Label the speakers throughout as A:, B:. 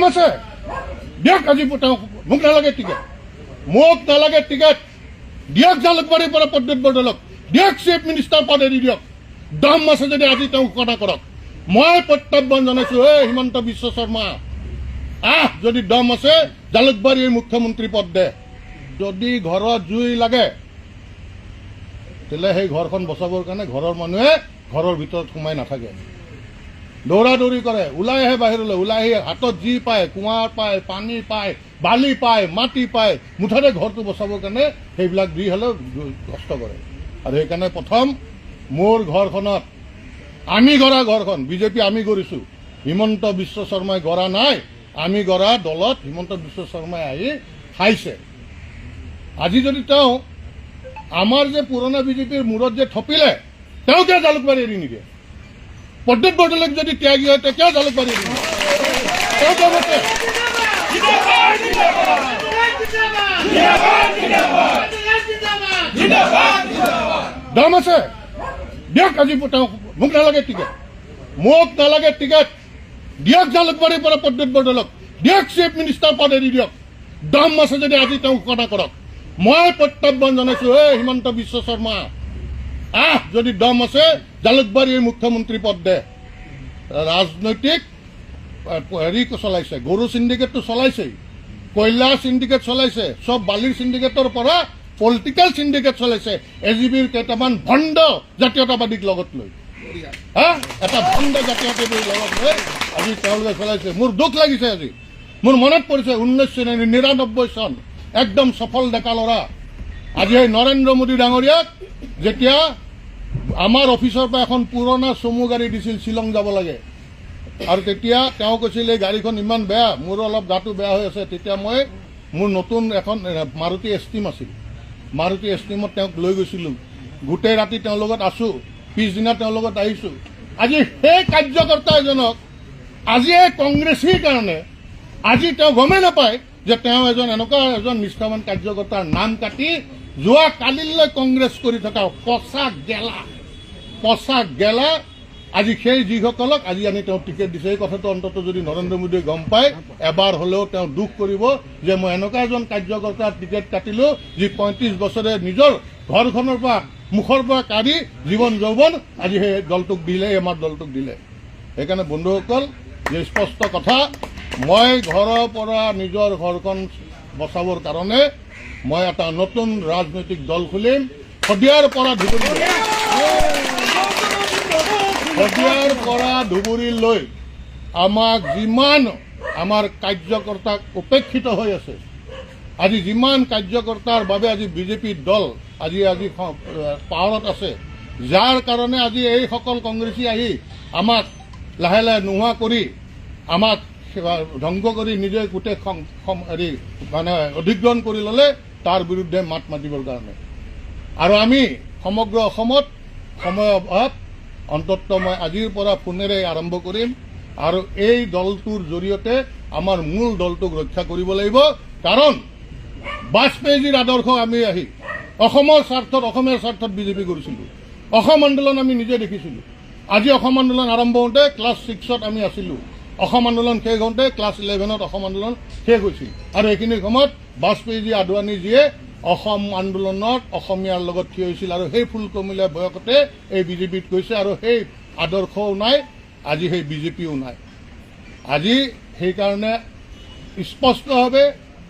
A: আছে দিয়ক আজি মোক নালাগে টিকেট দিয়ক জালুকবাৰীৰ পৰা প্ৰদ্যুৎ বৰদলৈক দিয়ক চিফ মিনিষ্টাৰ পদ এৰি দিয়ক দম আছে যদি আজি তেওঁ ঘোষণা কৰক মই প্ৰত্যাহ্বান জনাইছো হিমন্ত বিশ্ব শৰ্মা যদি দম আছে জালুকবাৰীৰ মুখ্যমন্ত্ৰী পদ দে যদি ঘৰত জুই লাগে তেলে সেই ঘৰখন বচাবৰ কাৰণে ঘৰৰ মানুহে ঘৰৰ ভিতৰত সোমাই নাথাকে দৌৰা দৌৰি কৰে ওলাই আহে বাহিৰলৈ ওলাই আহি হাতত যি পায় কুঁৱাৰ পায় পানী পায় বালি পায় মাটি পায় মুঠতে ঘৰটো বচাবৰ কাৰণে সেইবিলাক দি হ'লেও কষ্ট কৰে আৰু সেইকাৰণে প্ৰথম মোৰ ঘৰখনত আমি গঢ়া ঘৰখন বিজেপি আমি গঢ়িছো হিমন্ত বিশ্ব শৰ্মাই গঢ়া নাই আমি গঢ়া দলত হিমন্ত বিশ্ব শৰ্মাই আহি খাইছে আজি যদি তেওঁ আমাৰ যে পুৰণা বিজেপিৰ মূৰত যে থপিলে তেওঁ কিয় জালুকবাৰী এৰি নিদিয়ে প্ৰদ্যুৎ বৰদলৈক যদি ত্যাগী হয় তেওঁ কিয় জালুকবাৰী এৰি নিদিয়ে তেওঁ কমতে দম আছে দিয়ক আজি মোক নালাগে টিকেট দিয়ক জালুকবাৰীৰ পৰা প্ৰদ্যুৎ বৰদলৈক দিয়ক চিফ মিনিষ্টাৰ পদ এৰি দিয়ক দম আছে যদি আজি তেওঁ ঘোষণা কৰক মই প্ৰত্যাহ্বান জনাইছো হিমন্ত বিশ্ব শৰ্মা যদি দম আছে জালুকবাৰীৰ মুখ্যমন্ত্ৰী পদ দে ৰাজনৈতিক হেৰি চলাইছে গৰু চিণ্ডিকেটটো চলাইছেই কয়লা চিণ্ডিকেট চলাইছে চব বালিৰ চিণ্ডিকেটৰ পৰা পলিটিকেল চিণ্ডিকেট চলাইছে এজিবিৰ কেইটামান ভণ্ড জাতীয়তাবাদীক লগত লৈ এটা ভণ্ড জাতীয়তাবাদীক লগত লৈ আজি তেওঁলোকে চলাইছে মোৰ দুখ লাগিছে আজি মোৰ মনত পৰিছে 1999 চন একদম সফল ডেকা ল'ৰা আজি এই নৰেন্দ্ৰ মোদী ডাঙৰীয়াক যেতিয়া আমাৰ অফিচৰ পৰা এখন পুৰণা চমু গাড়ী দিছিল শ্বিলং যাব লাগে আৰু তেতিয়া তেওঁ কৈছিল এই গাড়ীখন ইমান বেয়া মোৰ অলপ গাটো বেয়া হৈ আছে তেতিয়া মই মোৰ নতুন এখন মাৰুতি এষ্টিম আছিল মাৰুতি এষ্টিমত তেওঁক লৈ গৈছিলোঁ গোটেই ৰাতি তেওঁৰ লগত আছো পিছদিনা তেওঁৰ লগত আহিছো আজি সেই কাৰ্যকৰ্তা এজনক আজি এই কংগ্ৰেছীৰ কাৰণে আজি তেওঁ গমেই নাপায় যে তেওঁ এনেকুৱা এজন নিষ্ঠাৱান কাৰ্যকৰ্তাৰ নাম কাটি যোৱা কালিলৈ কংগ্ৰেছ কৰি থকা পচা গেলা আজি সেই যিসকলক আজি আনি তেওঁ টিকেট দিছে এই কথাটো অন্তত যদি নৰেন্দ্ৰ মোদীয়ে গম পায় এবাৰ হ'লেও তেওঁ দুখ কৰিব যে মই এনেকুৱা এজন কাৰ্যকৰ্তাৰ টিকেট কাটিলো যি 35 বছৰে নিজৰ ঘৰখনৰ পৰা মুখৰ পৰা কাঢ়ি জীৱন যৌৱন আজি সেই দলটোক দিলে আমাৰ দলটোক দিলে সেইকাৰণে বন্ধুসকল যে স্পষ্ট কথা মই ঘৰৰ পৰা নিজৰ ঘৰখন বচাবৰ কাৰণে মই এটা নতুন ৰাজনৈতিক দল খুলিম শদিয়াৰ পৰা ধুবুৰীলৈ আমাক যিমান আমাৰ কাৰ্যকৰ্তাক উপেক্ষিত হৈ আছে আজি যিমান কাৰ্যকৰ্তাৰ বাবে আজি বিজেপিৰ দল আজি পাৱাৰত আছে যাৰ কাৰণে আজি এইসকল কংগ্ৰেছী আহি আমাক লাহে লাহে নোহোৱা কৰি আমাক ধ্বংস কৰি নিজে গোটেই হেৰি মানে অধিগ্ৰহণ কৰি ল'লে তাৰ বিৰুদ্ধে মাত মাতিবৰ কাৰণে আৰু আমি সমগ্ৰ অসমত সময় অভাৱ অন্তত মই আজিৰ পৰা পুনেৰে আৰম্ভ কৰিম আৰু এই দলটোৰ জৰিয়তে আমাৰ মূল দলটোক ৰক্ষা কৰিব লাগিব কাৰণ বাজপেয়ীজীৰ আদৰ্শ আমি আহি অসমৰ স্বাৰ্থত অসমীয়াৰ স্বাৰ্থত বিজেপি কৰিছিলোঁ অসম আন্দোলন আমি নিজে দেখিছিলোঁ আজি অসম আন্দোলন আৰম্ভ হওঁতে ক্লাছ 6ত আমি আছিলোঁ অসম আন্দোলন শেষ হওঁতে ক্লাছ 11ত অসম আন্দোলন শেষ হৈছিল আৰু এইখিনি সময়ত বাজপেয়ীজী আদৱানীজীয়ে অসম আন্দোলনত অসমীয়াৰ লগত থিয় হৈছিল আৰু সেই ফুলকমলীয়া বয়সতে এই বিজেপিত গৈছে আৰু সেই আদৰ্শও নাই আজি সেই বিজেপিও নাই আজি সেইকাৰণে স্পষ্টভাৱে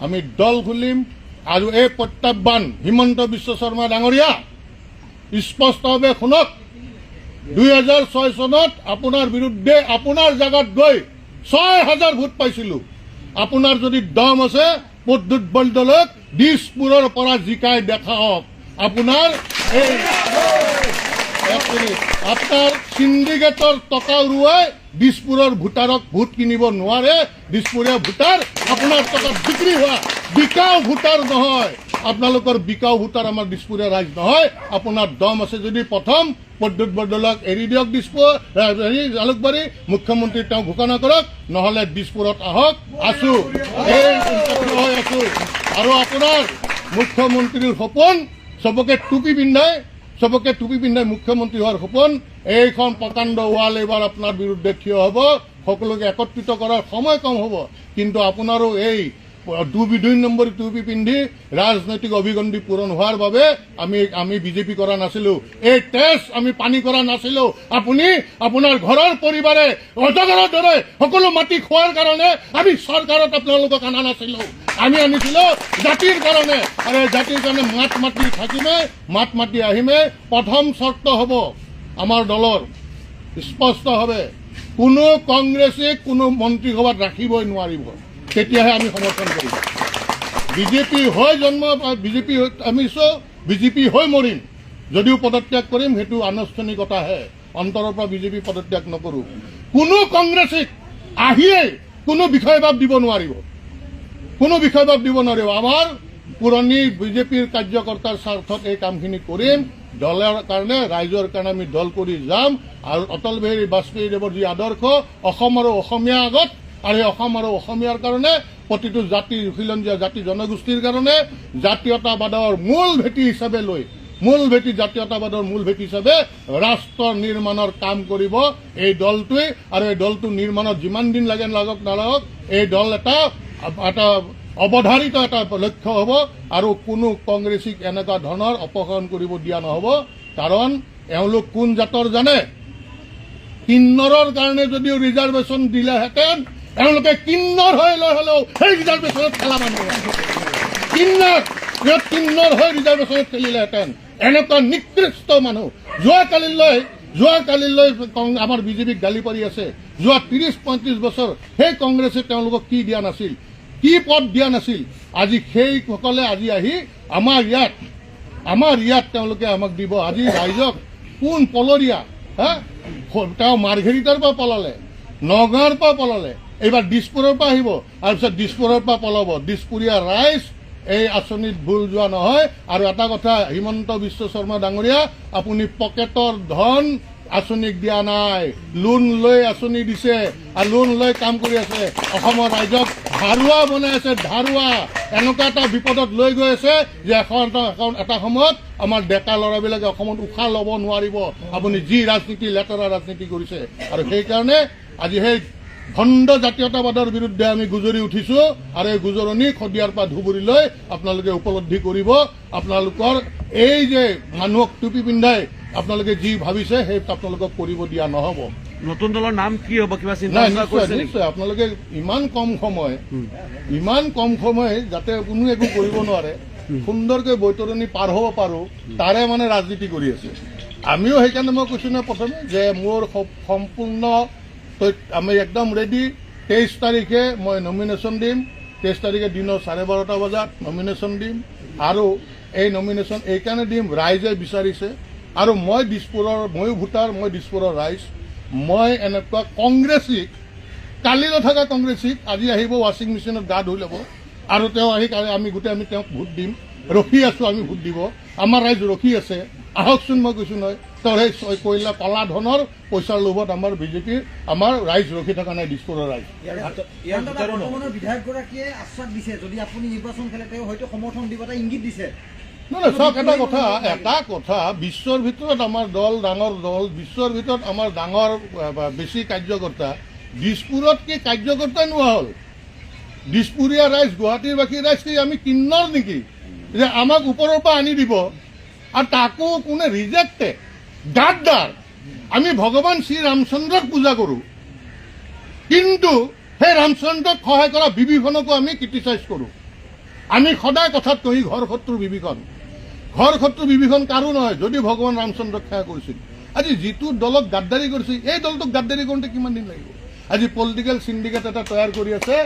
A: আমি দল খুলিম আৰু এই প্ৰত্যাহ্বান হিমন্ত বিশ্ব শৰ্মা ডাঙৰীয়া স্পষ্টভাৱে শুনক 2006 চনত আপোনাৰ বিৰুদ্ধে আপোনাৰ জাগাত গৈ 6000 ভোট পাইছিলোঁ আপোনাৰ যদি দম আছে প্ৰদ্যুৎ বৰদলৈক দিছপুৰৰ পৰা জিকাই দেখাওক আপোনাৰ এই আপনাৰ সিন্ডিকেটৰ টকা উৰুৱাই দিছপুৰৰ ভোটাৰক ভোট কিনিব নোৱাৰে দিছপুৰীয়া ভোটাৰ আপোনাৰ টকাত বিক্ৰী হোৱা বিকাও ভোটাৰ নহয় আপোনালোকৰ বিকাও ভোটাৰ আমাৰ দিছপুৰীয়া ৰাইজ নহয় আপোনাৰ দম আছে যদি প্ৰথম প্ৰদ্যুৎ বৰদলৈক এৰি দিয়ক দিছপুৰ জালুকবাৰী মুখ্যমন্ত্ৰী তেওঁ ঘোষণা কৰক নহ'লে দিছপুৰত আহক আছো এই হৈ আছো আৰু আপোনাৰ মুখ্যমন্ত্ৰীৰ সপোন চবকে টুপি পিন্ধাই মুখ্যমন্ত্ৰী হোৱাৰ সপোন এইখন প্ৰকাণ্ড ৱাল এইবাৰ আপোনাৰ বিৰুদ্ধে থিয় হ'ব সকলোকে একত্ৰিত কৰাৰ সময় কম হ'ব, কিন্তু আপোনাৰো এই 2 নম্বৰ টুপি পিন্ধি ৰাজনৈতিক অভিগণ্ডি পূৰণ হোৱাৰ বাবে আমি বিজেপি কৰা নাছিলো, এই তেজ আমি পানী কৰা নাছিলো। আপুনি আপোনাৰ ঘৰৰ পৰিবাৰে অজগৰৰ দৰে সকলো মাটি খোৱাৰ কাৰণে আমি চৰকাৰত আপোনালোকক অনা নাছিলো, আমি আনিছিলো জাতিৰ কাৰণে। আৰু জাতিৰ কাৰণে মাত মাতি থাকিমে, মাত মাতি আহিমে। প্ৰথম চৰ্ত হ'ব আমাৰ দলৰ স্পষ্টভাৱে কোনো কংগ্ৰেছে কোনো মন্ত্ৰীসভাত ৰাখিবই নোৱাৰিব, তেতিয়াহে আমি সমৰ্থন কৰিম। বিজেপি হৈ জন্ম, বিজেপি হৈ মৰিম, যদিও পদত্যাগ কৰিম সেইটো আনুষ্ঠানিকতাহে, অন্তৰৰ পৰা বিজেপি পদত্যাগ নকৰোঁ। কোনো কংগ্ৰেছীক আহিয়ে কোনো বিষয়ভাৱ দিব নোৱাৰিব, কোনো বিষয়ভাৱ দিব নোৱাৰিব। আমাৰ পুৰণি বিজেপিৰ কাৰ্যকৰ্তাৰ স্বাৰ্থত এই কামখিনি কৰিম, দলৰ কাৰণে, ৰাইজৰ কাৰণে আমি দল কৰি যাম। আৰু অটল বিহাৰী বাজপেয়ীদেৱৰ যি আদৰ্শ, অসম আৰু অসমীয়া আগত, আৰু এই অসম আৰু অসমীয়াৰ কাৰণে, প্ৰতিটো জাতি খিলঞ্জীয়া জাতি জনগোষ্ঠীৰ কাৰণে জাতীয়তাবাদৰ মূল ভেটি হিচাপে লৈ, জাতীয়তাবাদৰ মূল ভেটি হিচাপে ৰাষ্ট্ৰ নিৰ্মাণৰ কাম কৰিব এই দলটোৱে। আৰু এই দলটো নিৰ্মাণত যিমান দিন লাগে লাগক নালাগক, এই দল এটা অৱধাৰিত এটা লক্ষ্য হ'ব। আৰু কোনো কংগ্ৰেছীক এনেকুৱা ধৰণৰ অপসাৰণ কৰিব দিয়া নহ'ব, কাৰণ এওঁলোক কোন জাতৰ জানে? কিন্নৰৰ কাৰণে যদিও ৰিজাৰ্ভেশ্যন দিলেহেঁতেন, এওঁলোকে কিন্নৰ হৈ লৈ হ'লেও সেই ৰিজাৰ্ভেশ্যনত খেলা মানুহ, কিন্নৰ হৈ ৰিজাৰ্ভেশ্যনত খেলিলেহেঁতেন। এনেকুৱা নিকৃষ্ট মানুহ যোৱাকালিলৈ আমাৰ বিজেপিক গালি পাৰি আছে। যোৱা 30-35 বছৰ সেই কংগ্ৰেছে তেওঁলোকক কি দিয়া নাছিল, কি পদ দিয়া নাছিল। আজি সেইসকলে আজি আহি আমাৰ ইয়াত তেওঁলোকে আমাক দিব। আজি ৰাইজক কোন পলৰীয়া, তেওঁ মাৰ্ঘেৰিটাৰ পৰা পলালে, নগাঁৱৰ পৰা পলালে, এইবাৰ দিছপুৰৰ পৰা আহিব, আৰু পিছত দিছপুৰৰ পৰা পলাব। দিছপুৰীয়া ৰাইজ এই আঁচনিত ভুল যোৱা নহয়। আৰু এটা কথা, হিমন্ত বিশ্ব শৰ্মা ডাঙৰীয়া, আপুনি পকেটৰ ধন আঁচনিক দিয়া নাই, লোন লৈ আঁচনি দিছে, আৰু লোন লৈ কাম কৰি আছে। অসমৰ ৰাইজক ধাৰুৱা বনাই আছে, ধাৰুৱা। এনেকুৱা এটা বিপদত লৈ গৈ আছে যে এটা সময়ত আমাৰ ডেকা ল'ৰাবিলাকে অসমত উশাহ ল'ব নোৱাৰিব, আপুনি যি ৰাজনীতি, লেতেৰা ৰাজনীতি কৰিছে। আৰু সেইকাৰণে আজি সেই ভণ্ড জাতীয়তাবাদৰ বিৰুদ্ধে আমি গুজৰি উঠিছো। আৰু এই গুজৰণি শদিয়াৰ পৰা ধুবুৰীলৈ আপোনালোকে উপলব্ধি কৰিব। আপোনালোকৰ এই যে মানুহক টুপি পিন্ধাই আপোনালোকে যি ভাবিছে সেই আপোনালোকক কৰিব দিয়া নহ'ব।
B: নতুন দলৰ নাম কি হ'ব, কিবা চিন্তা কৰিছে?
A: নিশ্চয় আপোনালোকে ইমান কম সময় যাতে কোনো একো কৰিব নোৱাৰে, সুন্দৰকৈ বৈতৰণি পাৰ হ'ব পাৰোঁ, তাৰে মানে ৰাজনীতি কৰি আছে। আমিও সেইকাৰণে মই কৈছোঁ নহয় প্ৰথমে যে মোৰ সম্পূৰ্ণ আমি একদম ৰেডি। 23 তাৰিখে মই নমিনেশ্যন দিম, 23 তাৰিখে দিনৰ 12:30 বজাত নমিনেশ্যন দিম। আৰু এই নমিনেশ্যন এইকাৰণে দিম, ৰাইজে বিচাৰিছে। আৰু মই ময়ো ভোটাৰ, মই দিছপুৰৰ ৰাইজ। মই এনেকুৱা কংগ্ৰেছীক, কালি নথকা কংগ্ৰেছীক আজি আহিব ৱাশ্বিং মেচিনত গা ধুই ল'ব, আৰু তেওঁ আহি আমি তেওঁক ভোট দিম, ৰখি আছোঁ আমি ভোট দিব। আমাৰ ৰাইজ ৰখি আছে, আহকচোন। মই কৈছোঁ নহয়, তেওঁৰ সেই কয়লা কলা ধনৰ পইচাৰ লোভত আমাৰ বিজেপিৰ আমাৰ ৰাইজ ৰখি থকা নাই, দিছপুৰৰ ৰাইজ।
C: বিধায়কগৰাকীয়ে আশ্বাস দিছে, যদি আপুনি নিৰ্বাচন খেলে তেওঁ হয়তো সমৰ্থন দিব, এটা ইংগিত দিছে।
A: নহয়, চাওক এটা কথা, বিশ্বৰ ভিতৰত আমাৰ দল ডাঙৰ দল, বিশ্বৰ ভিতৰত আমাৰ ডাঙৰ বেছি কাৰ্যকৰ্তা, দিছপুৰত কি কাৰ্যকৰ্তা নোহোৱা হ'ল? দিছপুৰীয়া ৰাইজ, গুৱাহাটীৰ বাকী ৰাইজ কি আমি কিন্নৰ নেকি যে আমাক ওপৰৰ পৰা আনি দিব? আৰু তাকো কোনে ৰিজেক্টেড, গাদ্দাৰ। আমি ভগৱান শ্ৰী ৰামচন্দ্ৰক পূজা কৰোঁ, কিন্তু সেই ৰামচন্দ্ৰক সহায় কৰা বিভীষণকো আমি ক্ৰিটিচাইজ কৰোঁ। আমি সদায় কথাত কহি ঘৰ শত্ৰু বিভীষণ কাৰো নহয়, যদি ভগৱান ৰামচন্দ্ৰক সেৱা কৰিছিল। আজি যিটো দলক গাদ্দাৰী কৰিছে, এই দলটোক গাদ্দাৰী কৰোঁতে কিমান দিন লাগিব? আজি পলিটিকেল চিণ্ডিকেট এটা তৈয়াৰ কৰি আছে,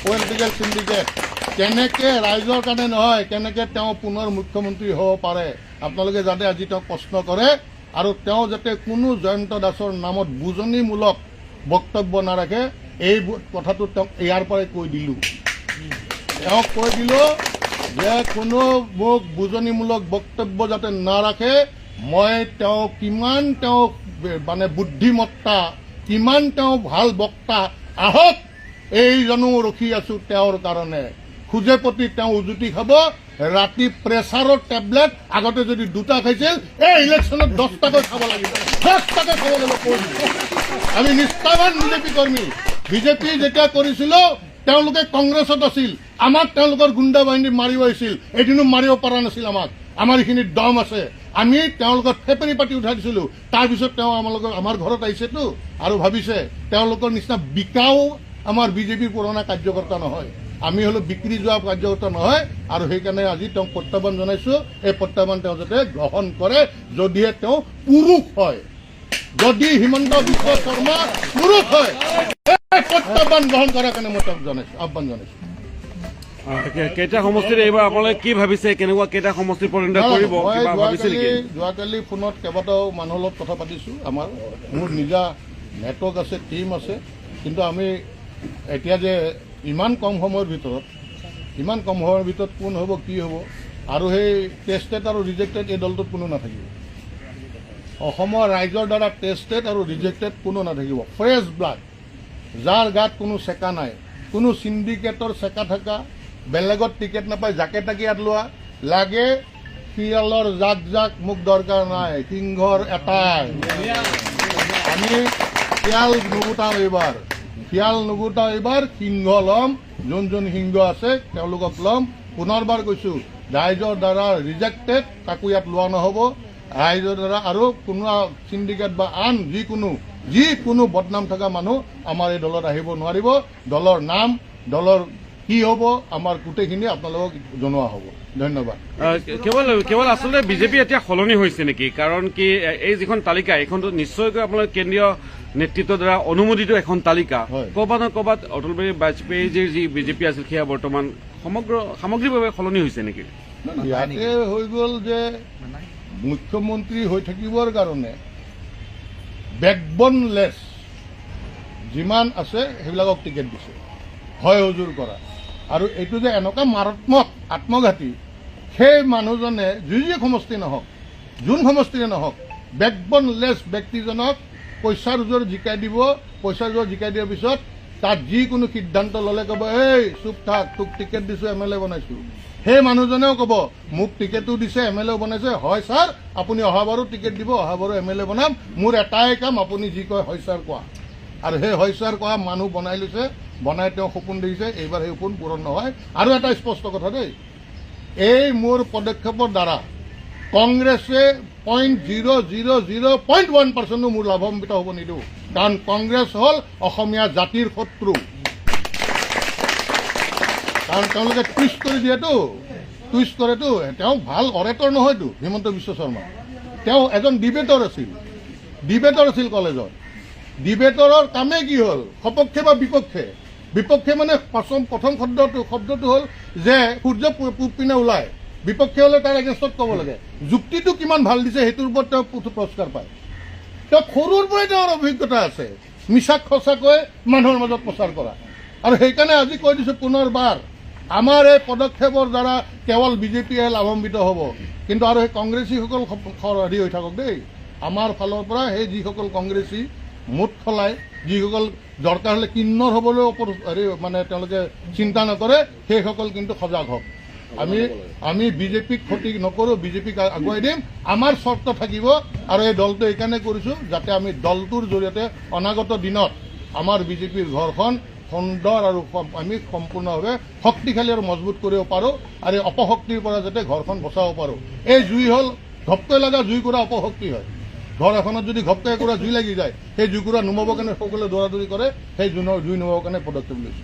A: পলিটিকেল চিণ্ডিকেট। কেনেকে ৰাইজৰ কাৰণে নহয়, কেনেকে তেওঁ পুনৰ মুখ্যমন্ত্ৰী হ'ব পাৰে, আপোনালোকে যাতে আজি তেওঁক প্ৰশ্ন কৰে। আৰু তেওঁ যাতে কোনো জয়ন্ত দাসৰ নামত বুজনিমূলক বক্তব্য নাৰাখে, এই কথাটো তেওঁক ইয়াৰ পৰাই কৈ দিলোঁ যে কোনো মোক বুজনিমূলক বক্তব্য যাতে নাৰাখে। মই কিমান মানে বুদ্ধিমত্তা, কিমান ভাল বক্তা, আহক, এইজনো ৰখি আছোঁ তেওঁৰ কাৰণে। খোজে প্ৰতি তেওঁ উজুতি খাব। ৰাতি প্ৰেছাৰৰ টেবলেট আগতে যদি 2টা খাইছিল, এই ইলেকশ্যনত 10টাকৈ খাব লাগিব, 10টাকৈ খাব লাগিব। আমি নিষ্ঠাবান বিজেপি কৰ্মী। বিজেপি যেতিয়া কৰিছিল তেওঁলোকে কংগ্ৰেছত আছিল, আমাক তেওঁলোকৰ গুণ্ডা বাহিনী মাৰিব আহিছিল, এদিনো মাৰিব পৰা নাছিল আমাক। আমাৰ এইখিনিত দম আছে, আমি তেওঁলোকৰ ফেপেৰি পাতি উঠাই দিছিলো। তাৰপিছত তেওঁ আমাৰ ঘৰত আহিছেতো আৰু ভাবিছে তেওঁলোকৰ নিচিনা বিকাও আমাৰ বিজেপিৰ পুৰণা কাৰ্যকৰ্তা নহয়, আমি হলো বিক্ৰী যোৱা কাৰ্যকৰ্তা নহয়। আৰু সেইকাৰণে আজি তেওঁক প্ৰত্যাহ্বান জনাইছো, এই প্ৰত্যাহ্বান তেওঁ যাতে গ্ৰহণ কৰে, যদিহে তেওঁ পুৰুষ হয়। যদি হিমন্ত বিশ্ব শৰ্মা পুৰুষ হয়, এই প্ৰত্যাহ্বান গ্ৰহণ কৰাৰ কাৰণে মই তেওঁক জনাইছো, আহ্বান জনাইছো।
B: কেইটা সমষ্টিত এইবাৰ আপোনালোকে কি ভাবিছে, কেনেকুৱা কেইটা সমষ্টিত পৰিণত কৰিব
A: মই
B: কিবা ভাবিছে নেকি?
A: যোৱাকালি ফোনত কেইবাটাও মানুহৰ লগত কথা পাতিছো। মোৰ নিজা নেটৱৰ্ক আছে, টিম আছে, কিন্তু আমি এতিয়া যে ইমান কম সময়ৰ ভিতৰত কোন হ'ব কি হ'ব, আৰু সেই টেষ্টেড আৰু ৰিজেক্টেড এই দলটোত কোনো নাথাকিব। অসমৰ ৰাইজৰ দ্বাৰা টেষ্টেড আৰু ৰিজেক্টেড কোনো নাথাকিব। ফ্ৰেছ ব্লাড, যাৰ গাত কোনো চেকা নাই, কোনো চিণ্ডিকেটৰ চেকা থকা, বেলেগত টিকেট নাপায় জাকে তাকে ইয়াত লোৱা লাগে। শিয়ালৰ জাক মোক দৰকাৰ নাই, সিংহৰ এটাই। আমি শিয়াল নুগুটাও এইবাৰ, সিংহ ল'ম। যোন সিংহ আছে তেওঁলোকক ল'ম। পুনৰবাৰ কৈছো, ৰাইজৰ দ্বাৰা ৰিজেক্টেড তাকো ইয়াত লোৱা নহ'ব। ৰাইজৰ দ্বাৰা আৰু কোনো চিণ্ডিকেট বা আন যিকোনো বদনাম থকা মানুহ আমাৰ এই দলত আহিব নোৱাৰিব। দলৰ নাম, দলৰ কি হ'ব, আমাৰ গোটেইখিনি আপোনালোকক জনোৱা হ'ব। ধন্যবাদ।
B: কেৱল আচলতে বিজেপি এতিয়া সলনি হৈছে নেকি? কাৰণ কি এই যিখন তালিকা, এইখনতো নিশ্চয়কৈ আপোনালোকে কেন্দ্ৰীয় নেতৃত্বৰ দ্বাৰা অনুমোদিত এখন তালিকা। ক'ৰবাত নহয় ক'ৰবাত অটল বিহাৰী বাজপেয়ীৰ যি বিজেপি আছিল সেয়া বৰ্তমান সামগ্ৰিকভাৱে সলনি হৈছে নেকি?
A: ইয়াতে হৈ গ'ল যে মুখ্যমন্ত্ৰী হৈ থাকিবৰ কাৰণে বেকবনলেছ যিমান আছে সেইবিলাকক টিকেট দিছে, হয় হুজুৰ কৰা। আৰু এইটো যে এনেকুৱা মাৰাত্মক আত্মঘাতী, সেই মানুহজনে যি সমষ্টি নহওক, যোন সমষ্টিৰে নহওক, বেকবনলেছ ব্যক্তিজনক পইচাৰ জোৰ জিকাই দিব। পইচাৰ জোৰ জিকাই দিয়াৰ পিছত তাত যিকোনো সিদ্ধান্ত ল'লে ক'ব, এই চুপ থাক, তোক টিকেট দিছো, MLA বনাইছো। সেই মানুহজনেও ক'ব, মোক টিকেটো দিছে, MLA বনাইছে, হয় ছাৰ আপুনি অহাবাৰো টিকেট দিব, অহাবাৰো MLA বনাম, মোৰ এটাই কাম, আপুনি যি কয় হয় ছাৰ কোৱা। আৰু সেই হয় ছাৰ কোৱা মানুহ বনাই লৈছে, বনাই তেওঁ সপোন দেখিছে। এইবাৰ সেই সপোন পূৰণ নহয়। আৰু এটা স্পষ্ট কথা দেই, এই মোৰ পদক্ষেপৰ দ্বাৰা কংগ্ৰেছে 0.001% মোৰ লাভান্বিত হ'ব নিদিওঁ, কাৰণ কংগ্ৰেছ হ'ল অসমীয়া জাতিৰ শত্ৰু। কাৰণ তেওঁলোকে টুইষ্ট কৰি দিয়েতো, টুইষ্ট কৰেতো। তেওঁ ভাল অৰেটৰ নহয়তো হিমন্ত বিশ্ব শৰ্মা, তেওঁ এজন ডিবেটৰ আছিল কলেজত। ডিবেটৰৰ কামেই কি হ'ল, সপক্ষে বা বিপক্ষে। বিপক্ষে মানে প্ৰথম শব্দটো হ'ল যে সূৰ্য পূব পিনে ওলায়, বিপক্ষে হ'লে তাৰ এগেইনষ্টত ক'ব লাগে। যুক্তিটো কিমান ভাল দিছে সেইটোৰ ওপৰত তেওঁ পুৰস্কাৰ পায়। তেওঁ সৰুৰ পৰাই তেওঁৰ অভিজ্ঞতা আছে মিছাক সঁচাকৈ মানুহৰ মাজত প্ৰচাৰ কৰা। আৰু সেইকাৰণে আজি কৈ দিছো পুনৰবাৰ, আমাৰ এই পদক্ষেপৰ দ্বাৰা কেৱল বিজেপিয়ে লাভান্বিত হ'ব, কিন্তু আৰু সেই কংগ্ৰেছীসকল হেৰি হৈ থাকক দেই। আমাৰ ফালৰ পৰা সেই যিসকল কংগ্ৰেছী মুঠ খলাই, যিসকল দৰকাৰ হ'লে কিন্নৰ হ'বলৈ হেৰি মানে তেওঁলোকে চিন্তা নকৰে, সেইসকল কিন্তু সজাগ হওক। আমি বিজেপিক ক্ষতি নকৰোঁ, বিজেপিক আগুৱাই দিম। আমাৰ চৰ্ত থাকিব, আৰু এই দলটো এইকাৰণে কৰিছোঁ যাতে আমি দলটোৰ জৰিয়তে অনাগত দিনত আমাৰ বিজেপিৰ ঘৰখন সুন্দৰ আৰু আমি সম্পূৰ্ণভাৱে শক্তিশালী আৰু মজবুত কৰিব পাৰোঁ, আৰু এই অপশক্তিৰ পৰা যাতে ঘৰখন বচাব পাৰোঁ। এই জুই হ'ল ঘপকৈ লগা জুইকুৰা অপশক্তি হয়। ঘৰ এখনত যদি ঘপকৈ একুৰা জুই লাগি যায়, সেই জুইকুৰা নুমাবৰ কাৰণে সকলোৱে দৌৰা দৌৰি কৰে, সেই জুই নুমাবৰ কাৰণে পদক্ষেপ লৈছোঁ।